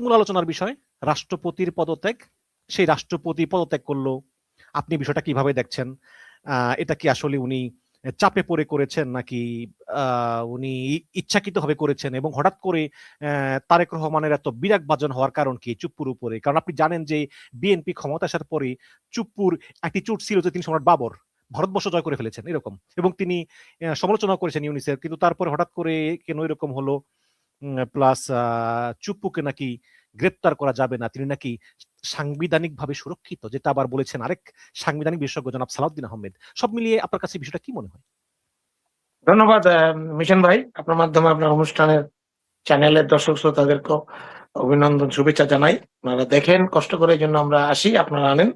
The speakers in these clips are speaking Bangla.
মূল আলোচনার বিষয় রাষ্ট্রপতির পদত্যাগ। সেই রাষ্ট্রপতি পদত্যাগ করলো, আপনি বিষয়টা কিভাবে দেখছেন? এটা কি আসলে উনি চাপে পড়ে করেছেন, নাকি উনি ইচ্ছাকৃতভাবে করেছেন? এবং হঠাৎ করে তারেক রহমানের এত বিরাগ ভাজন হওয়ার কারণ কি চুপ্পুর উপরে? কারণ আপনি জানেন যে বিএনপি ক্ষমতা আসার পরে চুপ্পুর একটি চোট ছিল যে তিনি সম্রাট বাবর ভারতবর্ষ জয় করে ফেলেছেন এরকম, এবং তিনি সমালোচনা করেছেন ইউনিসেফ, কিন্তু তারপরে হঠাৎ করে কেন এরকম হলো? প্লাস চুপ্পুকে নাকি গ্রেপ্তার করা যাবে না, তিনি নাকি সাংবিধানিকভাবে সুরক্ষিত, যেটা আবার বলেছেন আরেক সাংবিধানিক বিশেষজ্ঞ জনাব সালাউদ্দিন আহমেদ। সব মিলিয়ে আপনার কাছে বিষয়টা কি মনে হয়? ধন্যবাদ মিশন ভাই, আপনার মাধ্যমে আপনার অনুষ্ঠানের চ্যানেলের দর্শক শ্রোতাদেরকেও অভিনন্দন, শুভেচ্ছা জানাই। আপনারা দেখেন কষ্ট করে, এই জন্য আমরা আসি, আপনারা আনেন।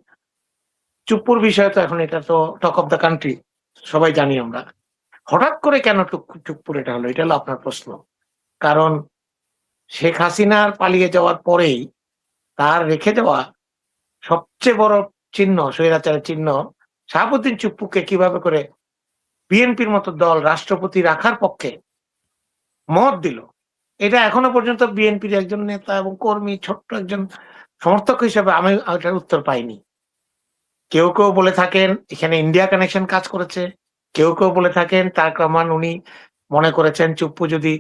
চুপ্পুর বিষয় তো এখন এটা তো টক অফ দ্য কান্ট্রি, সবাই জানি আমরা। হঠাৎ করে কেন চুপ্পুর এটা হলো, এটা হলো আপনার প্রশ্ন। কারণ শেখ হাসিনার পালিয়ে যাওয়ার পরেই তার রেখে যাওয়া সবচেয়ে বড় চিহ্ন, স্বৈরাচারের চিহ্ন, শাহাবুদ্দিন চুপ্পুকে কিভাবে করে বিএনপির মতো দল রাষ্ট্রপতি রাখার পক্ষে মত দিল, এটা এখনো পর্যন্ত বিএনপির একজন নেতা এবং কর্মী, ছোট্ট একজন সমর্থক হিসেবে আমি ওটার উত্তর পাইনি। কেউ কেউ বলে থাকেন এখানে ইন্ডিয়া কানেকশন কাজ করেছে, কেউ কেউ বলে থাকেন তারেক রহমান উনি মনে করেছেন চুপ্পু যদি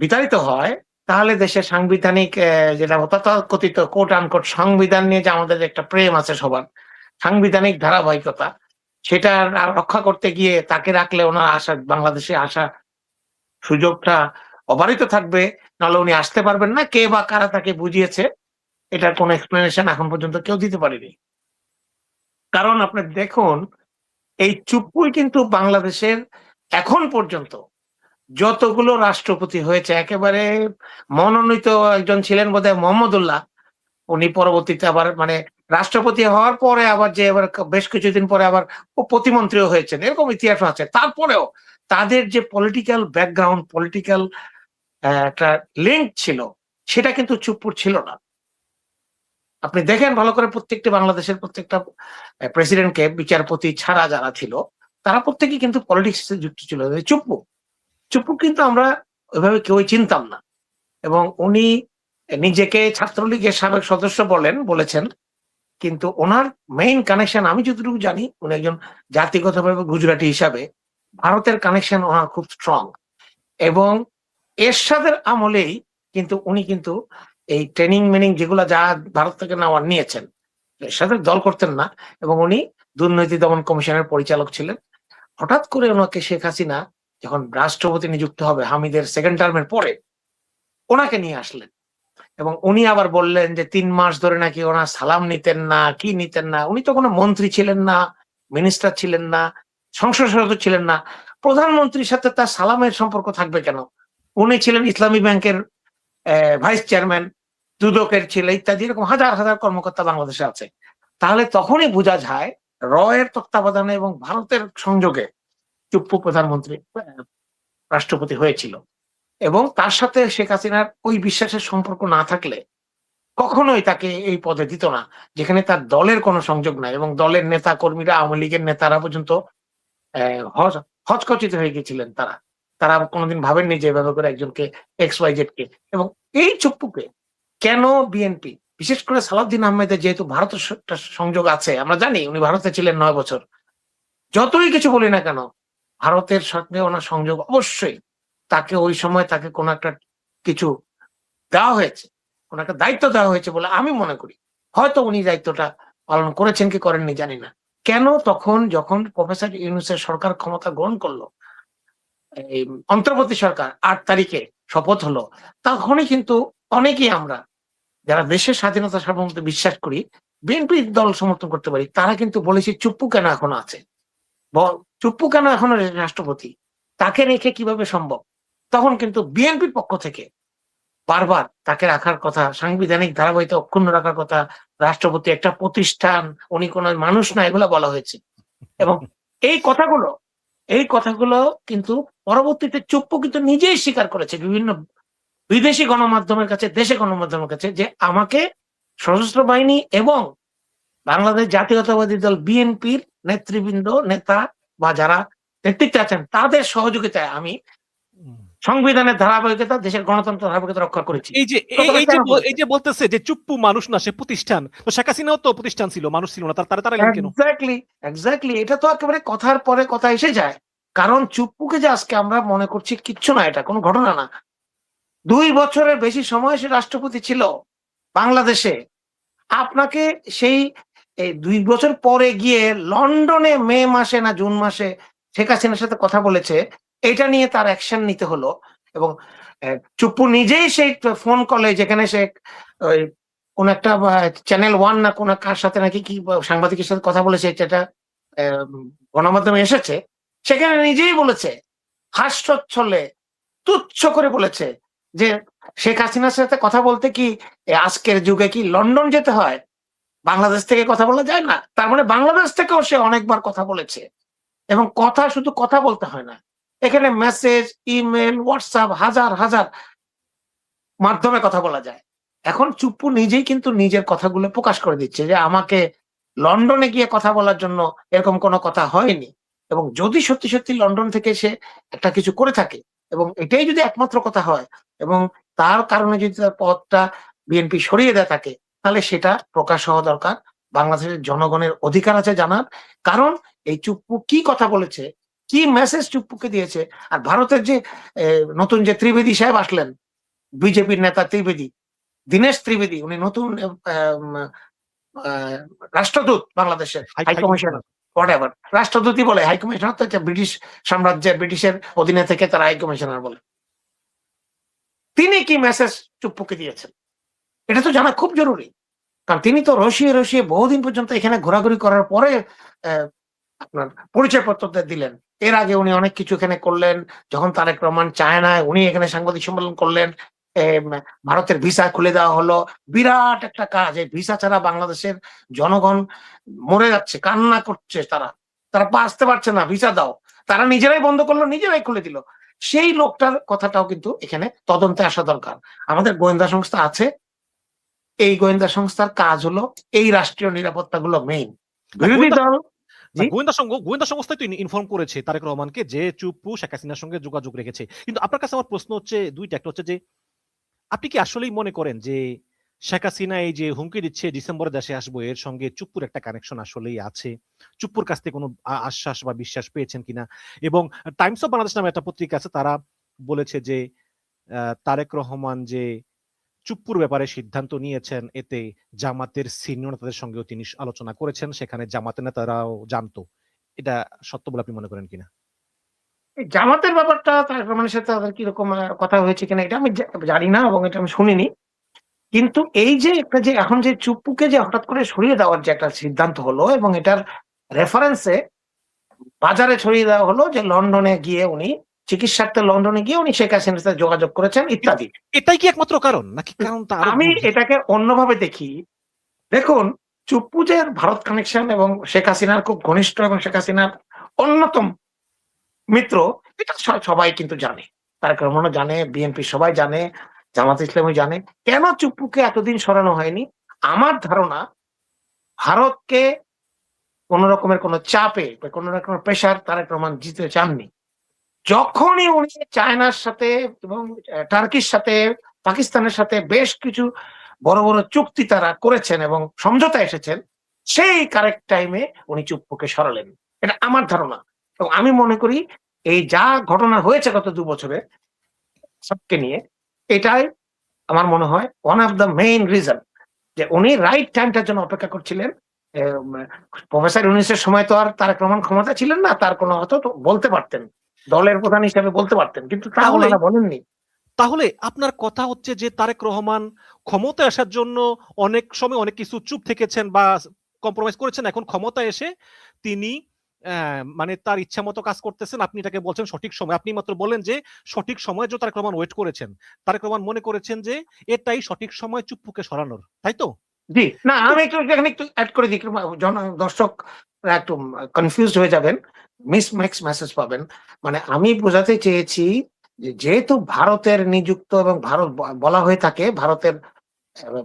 বিতাড়িত হয় তাহলে দেশের সাংবিধানিক যেটা তথাকথিত কোট আনকোট সংবিধান নিয়ে যে আমাদের একটা প্রেম আছে সবার, সাংবিধানিক ধারাবাহিকতা, সেটা রক্ষা করতে গিয়ে তাকে রাখলে ওনার আসা, বাংলাদেশে আসা সুযোগটা অবারিত থাকবে, নাহলে উনি আসতে পারবেন না। কে বা কারা তাকে বুঝিয়েছে, এটার কোনো এক্সপ্লেনেশন এখন পর্যন্ত কেউ দিতে পারেনি। কারণ আপনি দেখুন, এই চুপ্পুই কিন্তু বাংলাদেশের এখন পর্যন্ত যতগুলো রাষ্ট্রপতি হয়েছে, একেবারে মনোনীত একজন ছিলেন বোধহয় মোহাম্মদুল্লাহ, উনি পরবর্তীতে আবার মানে রাষ্ট্রপতি হওয়ার পরে আবার যে এবার বেশ কিছুদিন পরে আবার প্রতিমন্ত্রীও হয়েছেন, এরকম ইতিহাস আছে। তারপরেও তাদের যে পলিটিক্যাল ব্যাকগ্রাউন্ড, পলিটিক্যাল একটা লিঙ্ক ছিল, সেটা কিন্তু চুপ্পুর ছিল না। আপনি দেখেন ভালো করে, প্রত্যেকটি বাংলাদেশের প্রত্যেকটা প্রেসিডেন্টকে বিচারপতি ছাড়া যারা ছিল তারা প্রত্যেকেই কিন্তু পলিটিক্স যুক্ত ছিল। চুপ্পু চুপ্পু কিন্তু আমরা ওইভাবে কেউই চিনতাম না, এবং উনি নিজেকে ছাত্রলীগের সাবেক সদস্য বলেছেন, কিন্তু ওনার মেইন কানেকশন আমি যতটুকু জানি, উনি একজন জাতিগতভাবে গুজরাটি হিসাবে ভারতের কানেকশন ওনার খুব স্ট্রং। এবং এরশাদের আমলেই কিন্তু উনি কিন্তু এই ট্রেনিং মেনিং যেগুলো যা ভারত থেকে নেওয়ার নিয়েছেন, এরশাদের দল করতেন না, এবং উনি দুর্নীতি দমন কমিশনের পরিচালক ছিলেন। হঠাৎ করে ওনাকে শেখ হাসিনা যখন রাষ্ট্রপতি নিযুক্ত হবে হামিদের সেকেন্ড টার্মের পরে, ওনাকে নিয়ে আসলেন, এবং উনি আবার বললেন যে 3 মাস ধরে নাকি ওনার সালাম নিতেন না, কি নিতেন না। উনি তো কোনো মন্ত্রী ছিলেন না, মিনিস্টার ছিলেন না, সংসদ সদস্য ছিলেন না, প্রধানমন্ত্রীর সাথে তার সালামের সম্পর্ক থাকবে কেন? উনি ছিলেন ইসলামী ব্যাংকের ভাইস চেয়ারম্যান, দুদকের ছিল, ইত্যাদি, এরকম হাজার হাজার কর্মকর্তা বাংলাদেশে আছে। তাহলে তখনই বোঝা যায় র এর তত্ত্বাবধানে এবং ভারতের সংযোগে চুপ্পু প্রধানমন্ত্রী রাষ্ট্রপতি হয়েছিল। এবং তার সাথে শেখ হাসিনার ওই বিশ্বাসের সম্পর্ক না থাকলে কখনোই তাকে এই পদে দিত না, যেখানে তার দলের কোনো সংযোগ নাই, এবং দলের নেতা কর্মীরা, আওয়ামী লীগের নেতারা পর্যন্ত হচকচিত হয়ে গেছিলেন। তারা তারা কোনোদিন ভাবেননি যে এভাবে করে একজনকে XYZ কে। এবং এই চুপ্পুকে কেন বিএনপি, বিশেষ করে সালাউদ্দিন আহমেদের যেহেতু ভারতের সংযোগ আছে, আমরা জানি উনি ভারতে ছিলেন 9 বছর, যতই কিছু বলি না কেন ভারতের সঙ্গে ওনার সংযোগ অবশ্যই, তাকে ওই সময় তাকে কোনো একটা কিছু দেওয়া হয়েছে, কোন একটা দায়িত্ব দেওয়া হয়েছে বলে আমি মনে করি। হয়তো উনি দায়িত্বটা পালন করেছেন কি করেননি জানি না। কেন তখন যখন প্রফেসর ইউনূসের সরকার ক্ষমতা গ্রহণ করলো, এই অন্তর্বর্তী সরকার 8 তারিখে শপথ হলো, তখনই কিন্তু অনেকেই আমরা যারা দেশের স্বাধীনতা সার্বভৌমত্বে বিশ্বাস করি, বিএনপি দল সমর্থন করতে পারি, তারা কিন্তু বলেছি চুপ্পু কেন এখনো আছে, চুপ্পু কেন এখনো রাষ্ট্রপতি, তাকে রেখে কিভাবে সম্ভব। তখন কিন্তু বিএনপির পক্ষ থেকে বারবার তাকে রাখার কথা, সাংবিধানিক ধারাবাহিকতা অক্ষুণ্ণ রাখার কথা, রাষ্ট্রপতি একটা প্রতিষ্ঠান, উনি কোন মানুষ না, এগুলো বলা হয়েছে। এবং এই কথাগুলো কিন্তু পরবর্তীতে চুপ্পু কিন্তু নিজেই স্বীকার করেছে বিভিন্ন বিদেশি গণমাধ্যমের কাছে, দেশে গণমাধ্যমের কাছে, যে আমাকে সশস্ত্র বাহিনী এবং বাংলাদেশ জাতীয়তাবাদী দল বিএনপির নেতৃবৃন্দ, নেতা বা যারা নেতৃত্বে আছেন তাদের সহযোগিতায় আমি সংবিধানের ধারাবাহিকতা, দেশের গণতন্ত্র ধারাবাহিকতা রক্ষা করেছি। এই যে প্রথমে এই যে কেন বলেছে? এই যে বলতেছে যে চুপ্পু মানুষ না, সে প্রতিষ্ঠান। তো শেখ হাসিনাও তো প্রতিষ্ঠান ছিল, মানুষ ছিল না। তারা এলেন কেন? Exactly, exactly. এটা তো একেবারে কথার পরে কথা এসে যায়। কারণ চুপ্পুকে যে আজকে আমরা মনে করছি কিচ্ছু না, এটা কোনো ঘটনা না। ২ বছরের বেশি সময় সে রাষ্ট্রপতি ছিল বাংলাদেশে। আপনাকে সেই ২ বছর পরে গিয়ে লন্ডনে মে মাসে না জুন মাসে শেখ হাসিনার সাথে কথা বলেছে, এটা নিয়ে তার অ্যাকশন নিতে হলো। এবং চুপ্পু নিজেই সেই ফোন কলে, যেখানে সে ওই কোন একটা চ্যানেল 1 না কোন কার সাথে নাকি কি সাংবাদিকের সাথে কথা বলেছে, যেটা গণমাধ্যমে এসেছে, সেখানে নিজেই বলেছে, হাস্যচ্ছলে তুচ্ছ করে বলেছে যে শেখ হাসিনার সাথে কথা বলতে কি আজকের যুগে কি লন্ডন যেতে হয়? বাংলাদেশ থেকে কথা বলা যায় না? তার মানে বাংলাদেশ থেকেও সে অনেকবার কথা বলেছে। এবং কথা শুধু কথা বলতে হয় না। এখানে মেসেজ, ইমেইল, WhatsApp হাজার, হাজার মাধ্যমে কথা বলা যায়। এখন চুপ্পু নিজেই কিন্তু নিজের কথাগুলো প্রকাশ করে দিচ্ছে যে, আমাকে লন্ডনে গিয়ে কথা বলার জন্য এরকম কোনো কথা হয়নি। এবং যদি সত্যি, সত্যি লন্ডন থেকে সে একটা কিছু করে থাকে এবং এটাই যদি একমাত্র কথা হয় এবং তার কারণে যদি তার পদটা বিএনপি সরিয়ে দেয় তাকে, তাহলে সেটা প্রকাশ হওয়া দরকার। বাংলাদেশের জনগণের অধিকার আছে জানার। কারণ এই চুপ্পু কি কথা বলেছে, কি মেসেজ চুপ্পুকে দিয়েছে। আর ভারতের যে নতুন যে ত্রিবেদী সাহেব আসলেন, বিজেপির নেতা ত্রিবেদী, দীনেশ ত্রিবেদী, উনি নতুন আ রাষ্ট্রদূত বাংলাদেশের, হাই কমিশনার, হোয়াটএভার। রাষ্ট্রদূতই বলে, হাই কমিশনার তো ব্রিটিশ সাম্রাজ্যের, ব্রিটিশের অধীনে থেকে তারা হাই কমিশনার বলে। তিনি কি মেসেজ চুপ্পুকে দিয়েছেন? এটা তো জানা খুব জরুরি। কারণ তিনি তো রসিয়ে বহুদিন পর্যন্ত এখানে ঘোরাঘুরি করার পরে অ্যা আপনার পরিচয়পত্র দিলেন। এর আগে উনি অনেক কিছু এখানে করলেন। যখন তারেক রহমান চায়নায়, উনি এখানে সাংবাদিক সম্মেলন করলেন। এম ভারতের ভিসা খুলে দেওয়া হলো। বিরাট একটা কাজ। এই ভিসা ছাড়া বাংলাদেশের জনগণ মরে যাচ্ছে, কান্না করছে তারা। তারা আসতে পারছে না, ভিসা দাও। তারা নিজেরাই বন্ধ করলো, নিজেরাই খুলে দিল। সেই লোকটার কথাটাও কিন্তু এখানে তদন্তে আসা দরকার। আমাদের গোয়েন্দা সংস্থা আছে। এই গোয়েন্দা সংস্থার কাজ হলো এই রাষ্ট্রীয় নিরাপত্তাগুলো মেইন। না, বিরোধী দল জি? গোয়েন্দা সংস্থাই তো ইনফর্ম করেছে তারেক রহমানকে যে চুপ্পু শেখ হাসিনার সঙ্গে যোগাযোগ রেখেছে। কিন্তু আপনার কাছে আমার প্রশ্ন হচ্ছে ২ টা। একটা হচ্ছে যে আপনি কি আসলেই মনে করেন যে শেখ হাসিনা এই যে হুমকি দিচ্ছে ডিসেম্বরে দেশে আসবো, এর সঙ্গে চুপ্পুর একটা কানেকশন আসলেই আছে? চুপ্পুর কাছ থেকে কোনো আশ্বাস বা বিশ্বাস পেয়েছেন কিনা? এবং টাইমস অফ বাংলাদেশ নামে একটা পত্রিকা আছে, তারা বলেছে যে তারেক রহমান যে চুপ্পুর ব্যাপারে সিদ্ধান্ত নিয়েছেন, এতে জামাতের সিনিয়র নেতাদের সঙ্গেও তিনি আলোচনা করেছেন। সেখানে জামাতের নেতারাও জানতো। এটা সত্য বলে আপনি মনে করেন কিনা? এই জামাতের ব্যাপারটা তারেক রহমানের সাথে তাদের কিরকম কথা হয়েছে কিনা এটা আমি জানি না এবং এটা আমি শুনিনি। কিন্তু এই যে একটা যে এখন যে চুপ্পুকে যে হঠাৎ করে সরিয়ে দেওয়ার যে একটা সিদ্ধান্ত হলো এবং এটার রেফারেন্স এ বাজারে ছড়িয়ে দেওয়া হলো যে লন্ডনে গিয়ে উনি চিকিৎসার্থে লন্ডনে গিয়ে উনি শেখ হাসিনার সাথে যোগাযোগ করেছেন ইত্যাদি। এটাই কি একমাত্র কারণ? নাকি কারণটা আরো আমি গভীর? এটাকে অন্যভাবে দেখি। দেখুন, চুপ্পু যে ভারত কানেকশন এবং শেখ হাসিনার খুব ঘনিষ্ঠ এবং শেখ হাসিনার অন্যতম মিত্র, এটা সবাই কিন্তু জানে। তারেক রহমানও জানে, বিএনপি সবাই জানে, জামাত ইসলামী জানে। কেন চুপ্পুকে এতদিন সরানো হয়নি? আমার ধারণা ভারতকে কোন রকমের কোন চাপে বা কোন রকমের প্রেশার তারেক রহমান দিতে চাননি। যখনই উনি চায়নার সাথে এবং টার্কির সাথে, পাকিস্তানের সাথে বেশ কিছু বড়, বড় চুক্তি তারা করেছেন এবং সমঝোতায় এসেছেন, সেই কারেক্ট টাইমে উনি চুপ্পুকে সরালেন। এটা আমার ধারণা। এবং আমি মনে করি এই যা ঘটনা হয়েছে গত ২ বছরে সবকে নিয়ে, এটাই আমার মনে হয় one of the main reason যে উনি রাইট টাইমটার জন্য অপেক্ষা করছিলেন। এম প্রফেসর ইউনূসের সময় তো আর তারেক রহমান ক্ষমতায় ছিলেন না। তার কোনো হয়তো তো বলতে পারতেন। দলের প্রধান হিসেবে বলতে পারতেন। কিন্তু তা তাহলে উনারা বলেননি। তাহলে আপনার কথা হচ্ছে যে তারেক রহমান ক্ষমতায় আসার জন্য অনেক সময় অনেক কিছু চুপ থেকেছেন বা কম্প্রোমাইজ করেছেন। এখন ক্ষমতায় এসে তিনি মানে তার ইচ্ছামত কাজ করতেছেন। আপনি এটাকে বলছেন সঠিক সময়। আপনি মাত্র বললেন যে সঠিক সময়ের জন্য তারেক রহমান ওয়েট করেছেন। তারেক রহমান মনে করেছেন যে এটাই সঠিক সময় চুপ্পুকে সরানোর। তাই তো? জি, না কিন্তু আমি একটু এখানে একটু এড করে দিই। দর্শকরা একটু কনফিউজড হয়ে যাবেন। মিক্স মেসেজ পাবেন। মানে আমি বোঝাতে চেয়েছি যে যেহেতু ভারতের নিযুক্ত এবং ভারত বলা হয়ে থাকে ভারতের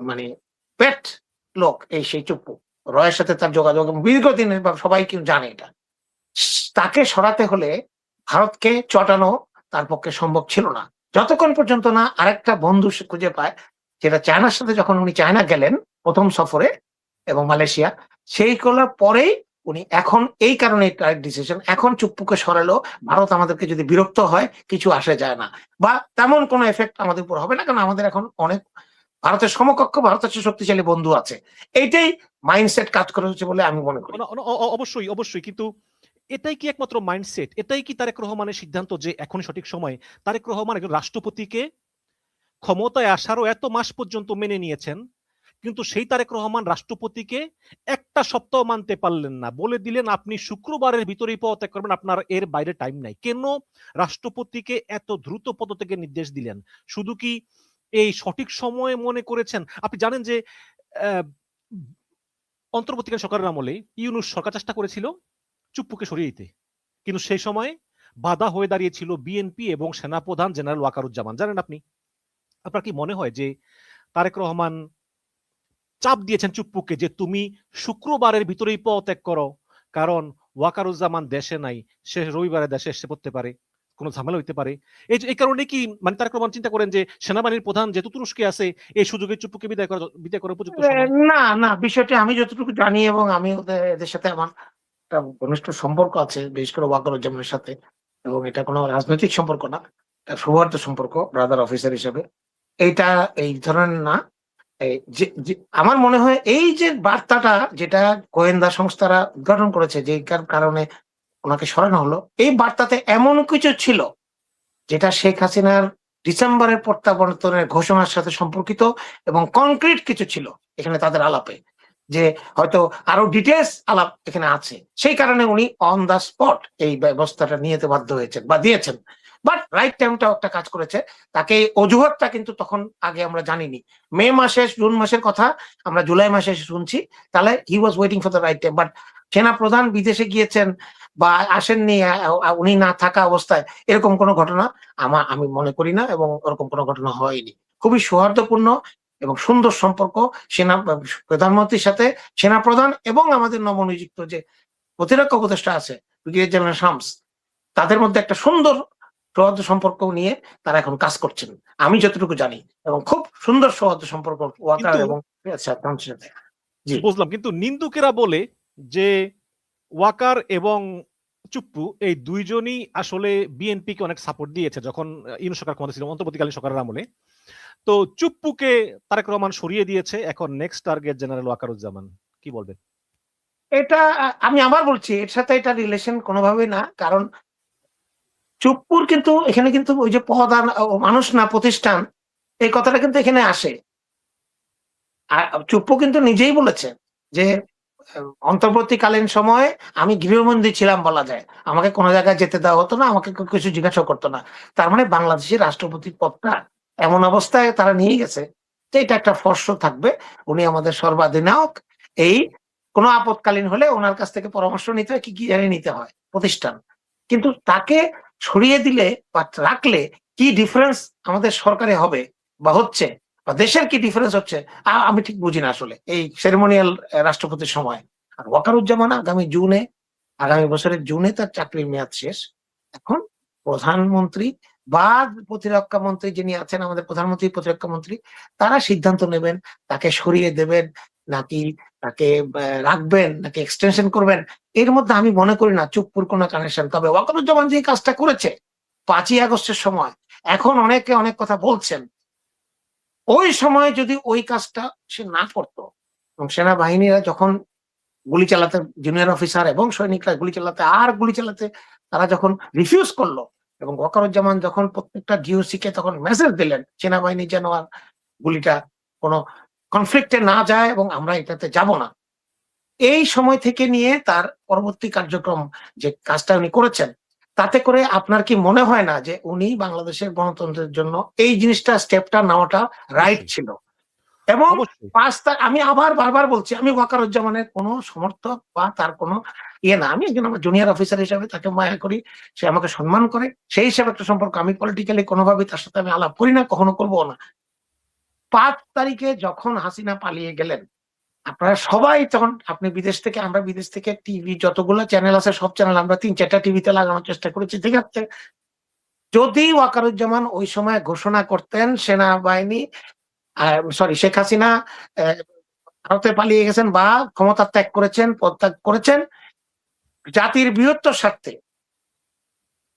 মানে পেট লোক এই সেই চুপ্পু। রয়ের সাথে তার যোগাযোগ এবং দীর্ঘদিনের বা সবাই কিন্তু জানে এটা। তাকে সরাতে হলে ভারতকে চটানো তার পক্ষে সম্ভব ছিল না, যতক্ষণ পর্যন্ত না আরেকটা বন্ধু সে খুঁজে পায়, যেটা চায়নার সাথে যখন উনি চায়না গেলেন প্রথম সফরে এবং মালয়েশিয়া, সেই করার পরেই উনি এখন এই কারণে ডিসিশন, এখন চুপ্পুকে সরালেও ভারত আমাদেরকে যদি বিরক্ত হয় কিছু আসে যায় না, বা তেমন কোনো এফেক্ট আমাদের উপর হবে না, কারণ আমাদের এখন অনেক ভারতের সমকক্ষ, ভারতের চেয়ে শক্তিশালী বন্ধু আছে। এইটাই মাইন্ডসেট কাজ করে হচ্ছে বলে আমি মনে করি। অবশ্যই অবশ্যই, কিন্তু এটাই কি একমাত্র মাইন্ডসেট? এটাই কি তারেক রহমানের সিদ্ধান্ত যে এখন সঠিক সময়? তারেক রহমান একজন রাষ্ট্রপতিকে ক্ষমতায় আসারও এত মাস পর্যন্ত মেনে নিয়েছেন, কিন্তু সেই তারেক রহমান রাষ্ট্রপতিকে একটা সপ্তাহ মানতে পারলেন না, বলে দিলেন আপনি শুক্রবারের ভিতরেই পদত্যাগ করবেন, আপনার এর বাইরে টাইম নাই। কেন রাষ্ট্রপতিকে এত দ্রুত পদত্যাগের নির্দেশ দিলেন? শুধু কি এই সঠিক সময়ে মনে করেছেন? আপনি জানেন যে অন্তর্বর্তীকালীন সরকারের আমলে ইউনূস সরকার চেষ্টা করেছিল চুপ্পুকে সরিয়ে দিতে, কিন্তু সেই সময় বাধা হয়ে দাঁড়িয়েছিল বিএনপি এবং সেনাপ্রধান জেনারেল ওয়াকারুজ্জামান। জানেন আপনি? আপনার কি মনে হয় যে তারেক রহমান চাপ দিয়েছেন চুপ্পুকে যে তুমি শুক্রবারের ভিতরেই পদত্যাগ করো, কারণ ওয়াকারুজ্জামান দেশে নাই, সে রবিবারে দেশে এসে পড়তে পারে, কোনো ঝামেলা হইতে পারে? এই কারণে কি মানে তারেক রহমান চিন্তা করেন যে সেনাবাহিনীর প্রধান যেহেতু তুরস্কে আছে, এই সুযোগে চুপ্পুকে বিদায় করার উপযুক্ত সময়? না না, বিষয়টি আমি যতটুকু জানি এবং আমি এদের সাথে আমার একটা ঘনিষ্ঠ সম্পর্ক আছে, বিশেষ করে ওয়াকারুজ্জামানের সাথে, এবং এটা কোনো রাজনৈতিক সম্পর্ক না, এটা সৌহার্দ্য সম্পর্ক ব্রাদার অফিসার হিসেবে। এইটা এই ধরনের না। আমার মনে হয় এই যে বার্তাটা যেটা গোয়েন্দা সংস্থারা উদ্ঘাটন করেছে, যে কারণে ওনাকে সরানো হলো, এই বার্তাতে এমন কিছু ছিল যেটা শেখ হাসিনার ডিসেম্বরের প্রত্যাবর্তনের ঘোষণার সাথে সম্পর্কিত, এবং কনক্রিট কিছু ছিল এখানে তাদের আলাপে, যে হয়তো আরো ডিটেলস আলাপ এখানে আছে, সেই কারণে উনি অন দা স্পট এই ব্যবস্থাটা নিয়ে বাধ্য হয়েছেন বা দিয়েছেন। বাট রাইট টাইমটাও একটা কাজ করেছে। তাকে অজুহাতটা কিন্তু তখন আগে আমরা জানিনি, মে মাসে জুন মাসের কথা আমরা জুলাই মাসে এসে শুনছি, তাহলে he was waiting for the right time. But সেনা প্রধান বিদেশে গিয়েছেন বা আসেননি, উনি না থাকা অবস্থায় এরকম কোনো ঘটনা আমি মনে করি না, এবং ওরকম কোনো ঘটনা হয়নি। খুবই সৌহার্দ্যপূর্ণ এবং সুন্দর সম্পর্ক সেনা প্রধানমন্ত্রীর সাথে সেনা প্রধান এবং আমাদের নবনিযুক্ত যে প্রতিরক্ষা উপদেষ্টা আছে ব্রিগেডিয়ার জেনারেল শামস, তাদের মধ্যে একটা সুন্দর সৌহার্দ্য সম্পর্ক নিয়ে তারা এখন কাজ করছেন আমি যতটুকু জানি, এবং খুব সুন্দর সৌহার্দ্য সম্পর্ক ওয়াকার এবং সাথে। জি, বুঝলাম, কিন্তু নিন্দুকেরা বলে যে ওয়াকার এবং চুপ্পু এই দুইজনই আসলে বিএনপিকে অনেক সাপোর্ট দিয়েছে যখন ইউনূস সরকার ক্ষমতা ছিল, অন্তর্বর্তীকালীন সরকারের আমলে। তো চুপ্পুকে তারেক রহমান সরিয়ে দিয়েছে, এখন নেক্সট টার্গেট জেনারেল ওয়াকারুজ্জামান। কি বলবেন? এটা আমি আবার বলছি, এর সাথে এটা রিলেশন কোনোভাবেই না, কারণ চুপ্পুর কিন্তু এখানে কিন্তু ওই যে পদ আর মানুষ না প্রতিষ্ঠান, এই কথাটা কিন্তু এখানে আসে। আর চুপ্পু কিন্তু নিজেই বলেছে যে অন্তর্বর্তীকালীন সময়ে আমি গৃহবন্দী ছিলাম বলা যায়, আমাকে কোনো জায়গায় যেতে দেওয়া হতো না, আমাকে কেউ কিছু জিজ্ঞাসা করতো না। তার মানে বাংলাদেশের রাষ্ট্রপতির পদটা এমন অবস্থায় তারা নিয়ে গেছে যে এটা একটা ফর্স থাকবে, উনি আমাদের সর্বাধিনায়ক। এই কোনো আপৎকালীন হলে ওনার কাছ থেকে পরামর্শ নিতে হয়, কি কি জানিয়ে নিতে হয় প্রতিষ্ঠান। কিন্তু তাকে সরিয়ে দিলে বা রাখলে কি ডিফারেন্স আমাদের সরকারে হবে বা হচ্ছে, বা দেশের কি ডিফারেন্স হচ্ছে, আমি ঠিক বুঝি না আসলে এই সেরেমোনিয়াল রাষ্ট্রপতির সময়। আর ওয়াকারুজ্জামান আগামী বছরের জুনে তার চাকরির মেয়াদ শেষ। এখন প্রধানমন্ত্রী বা প্রতিরক্ষা মন্ত্রী যিনি আছেন, আমাদের প্রধানমন্ত্রী প্রতিরক্ষা মন্ত্রী, তারা সিদ্ধান্ত নেবেন তাকে সরিয়ে দেবেন নাকি তাকে রাখবেন নাকি এক্সটেনশন করবেন। এর মধ্যে আমি মনে করি না চুপ্পুর কোনো কানেকশন। তবে ওয়াকারুজ্জামান যে কাজটা করেছে 5ই আগস্টের সময়, এখন অনেকে অনেক কথা বলছেন, ওই সময় যদি ওই কাজটা সে না করতো, এবং সেনাবাহিনীরা যখন গুলি চালাতে, জুনিয়র অফিসার এবং সৈনিকরা গুলি চালাতে তারা যখন রিফিউজ করলো, এবং ওয়াকারুজ্জামান যখন প্রত্যেকটা ডিওসি কে তখন মেসেজ দিলেন সেনাবাহিনী যেন আর গুলিটা কোনো কনফ্লিক্টে না যায় এবং আমরা এটাতে যাব না, এই সময় থেকে নিয়ে তার পরবর্তী কার্যক্রম যে কাজটা উনি করেছেন, তাতে করে আপনার কি মনে হয় না যে উনি বাংলাদেশের গণতন্ত্রের জন্য এই জিনিসটা স্টেপটা নেওয়াটা রাইট অবশ্যই ছিল? এবং অবশ্যই। আমি আবার বারবার বলছি, আমি ওয়াকারুজ্জামানের কোনো সমর্থক বা তার কোনো ইয়ে না, আমি একজন আমার জুনিয়র অফিসার হিসেবে তাকে মায়া করি, সে আমাকে সম্মান করে, সেই হিসাবে একটা সম্পর্ক। আমি পলিটিক্যালি কোনোভাবেই তার সাথে আমি আলাপ করি না, কখনো করবো না। 5 তারিখে যখন হাসিনা পালিয়ে গেলেন, আপনারা সবাই তখন, আমরা বিদেশ থেকে টিভি যতগুলো চ্যানেল আছে সব চ্যানেল আমরা 3-4টা টিভিতে লাগানোর চেষ্টা করেছি, ঠিক আছে? যদি ওয়াকারুজ্জামান ওই সময় ঘোষণা করতেন সেনাবাহিনী শেখ হাসিনা ভারতে পালিয়ে গেছেন বা ক্ষমতা ত্যাগ করেছেন, পদত্যাগ করেছেন, জাতির বৃহত্তর স্বার্থে,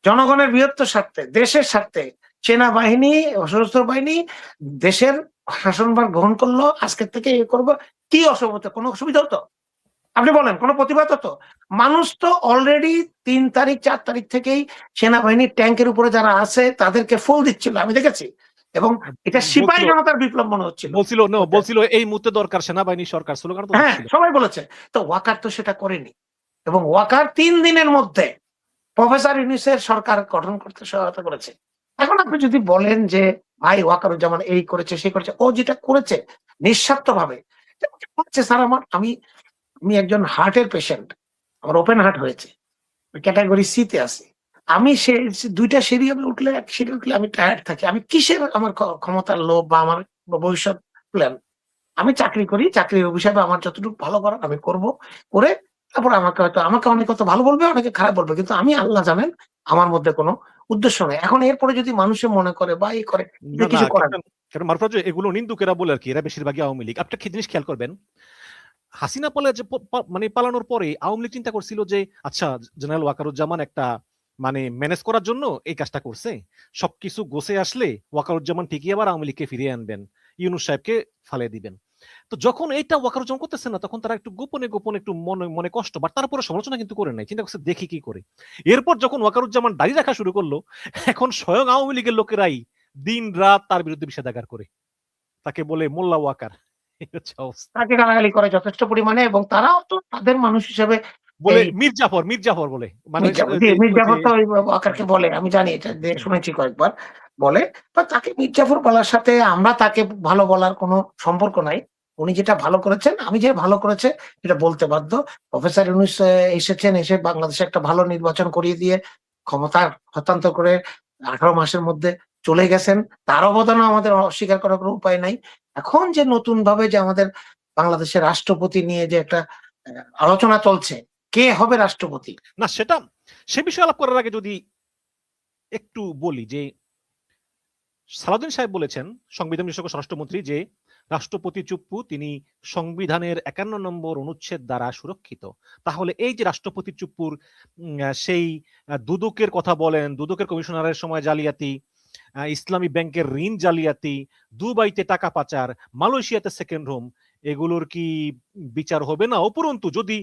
জনগণের বৃহত্তর স্বার্থে, দেশের স্বার্থে সেনাবাহিনী, সশস্ত্র বাহিনী দেশের শাসনভার গ্রহণ করলো, আজকের থেকে এ করবো, কি অসুবিধা? কোনো অসুবিধা হতো? আপনি বলেন, কোনো প্রতিবাদ হতো? মানুষ তো অলরেডি 3 তারিখ 4 তারিখ থেকেই সেনাবাহিনীর ট্যাঙ্কের উপরে যারা আছে তাদেরকে ফুল দিচ্ছিল, আমি দেখেছি। এবং এটা সিপাহী বলছিল জনতার বিপ্লব মনে হচ্ছিল। বলছিল এই মুহূর্তে দরকার সেনাবাহিনী সরকার, স্লোগান তো হ্যাঁ, দিচ্ছিল। সবাই বলেছে। তো ওয়াকার তো সেটা করেনি, এবং ওয়াকার 3 দিনের মধ্যে প্রফেসর ইউনূসের সরকার গঠন করতে সহায়তা করেছে। এখন আপনি যদি বলেন যে ভাই ওয়াকারুজ্জামান এই করেছে, সেই করেছে, ও যেটা করেছে নিঃস্বার্থভাবে করেছে। স্যার, আমি একজন হার্টের পেশেন্ট, আমার ওপেন হার্ট হয়েছে, ক্যাটাগরি সি তে আছি। আমি 2টা সিঁড়ি আমি উঠলে, এক সিঁড়ি উঠলে আমি টায়ার্ড থাকি। আমি কিসের আমার ক্ষমতার লোভ বা আমার ভবিষ্যৎ প্ল্যান? আমি চাকরি করি, চাকরির অভিশাপে আমার যতটুকু ভালো করার আমি করব। করে তারপর আমাকে অনেকে হয়তো ভালো বলবে, অনেকে খারাপ বলবে। কিন্তু আমি, আল্লাহ জানেন, আমার মধ্যে কোনো উদ্দেশ্য নাই। এখন এরপরে যদি মানুষে মনে করে বা এই করে, না, এতে না, কিছু করার নেই। ক্যাপ্টেন মারুফ, এগুলো নিন্দুকেরা বলে আর কি, এরা বেশিরভাগই আওয়ামী লীগ। আপনি একটা জিনিস খেয়াল করবেন, হাসিনা যে মানে পালানোর পরে আওয়ামী লীগ চিন্তা করছিল যে আচ্ছা, জেনারেল ওয়াকারুজ্জামান একটা মানে ম্যানেজ করার জন্য এই কাজটা করছে, সবকিছু গোছে আসলে ওয়াকারুজ্জামান ঠিকই আবার আওয়ামী লীগকে ফিরিয়ে আনবেন, ইউনূস সাহেবকে ফালিয়ে দিবেন। তো যখন এইটা ওয়াকারুজ্জামান করতেছে না, তখন তারা একটু গোপনে গোপনে একটু মনে মনে কষ্ট, বাট তারপরে সমালোচনা কিন্তু করে নাই, চিন্তা করছে দেখি কি করে। এরপর যখন ওয়াকারুজ্জামান দাঁড়িয়ে রাখা শুরু করলো, এখন স্বয়ং আওয়ামী লীগের লোকেরাই দিন রাত তার বিরুদ্ধে নিষেধাজ্ঞা করে, তাকে বলে মোল্লা ওয়াকার। এই হচ্ছে অবস্থা। তাকে গালাগালি করে যথেষ্ট পরিমাণে, এবং তারাও তো তাদের মানুষ হিসেবে বলে এই মীর জাফর বলে, মানে মীর জাফর তো ওই ওয়াকারকে বলে, আমি জানি, এটা শুনেছি কয়েকবার বলে। বা তাকে মীর জাফর বলার সাথে আমরা তাকে ভালো বলার কোনো সম্পর্ক নাই। উনি যেটা ভালো করেছেন, আমি যে ভালো করেছে এটা বলতে বাধ্য। প্রফেসর ইউনূস এসেছেন, এসে বাংলাদেশে একটা ভালো নির্বাচন করিয়ে দিয়ে ক্ষমতা হস্তান্তর করে 18 মাসের মধ্যে চলে গেছেন। তার অবদানও আমাদের অস্বীকার করার কোনো উপায় নাই। এখন যে নতুন ভাবে যে আমাদের বাংলাদেশের রাষ্ট্রপতি নিয়ে যে একটা আলোচনা চলছে, কে হবে রাষ্ট্রপতি? না, সেটা সে বিষয়ে আলাপ করার আগে যদি একটু বলি যে সালাউদ্দিন সাহেব বলেছেন, সংবিধান বিশেষজ্ঞ স্বরাষ্ট্রমন্ত্রী, যে রাষ্ট্রপতি চুপ্পু তিনি সংবিধানের 51 নম্বর অনুচ্ছেদ দ্বারা সুরক্ষিত। তাহলে এই যে রাষ্ট্রপতি চুপ্পুর সেই দুদকের কথা বলেন, দুদকের কমিশনারের সময় জালিয়াতি, ইসলামী ব্যাংকের ঋণ জালিয়াতি, দুবাইতে টাকা পাচার, মালয়েশিয়াতে সেকেন্ড হোম, এগুলোর কি বিচার হবে না? উপরন্তু যদি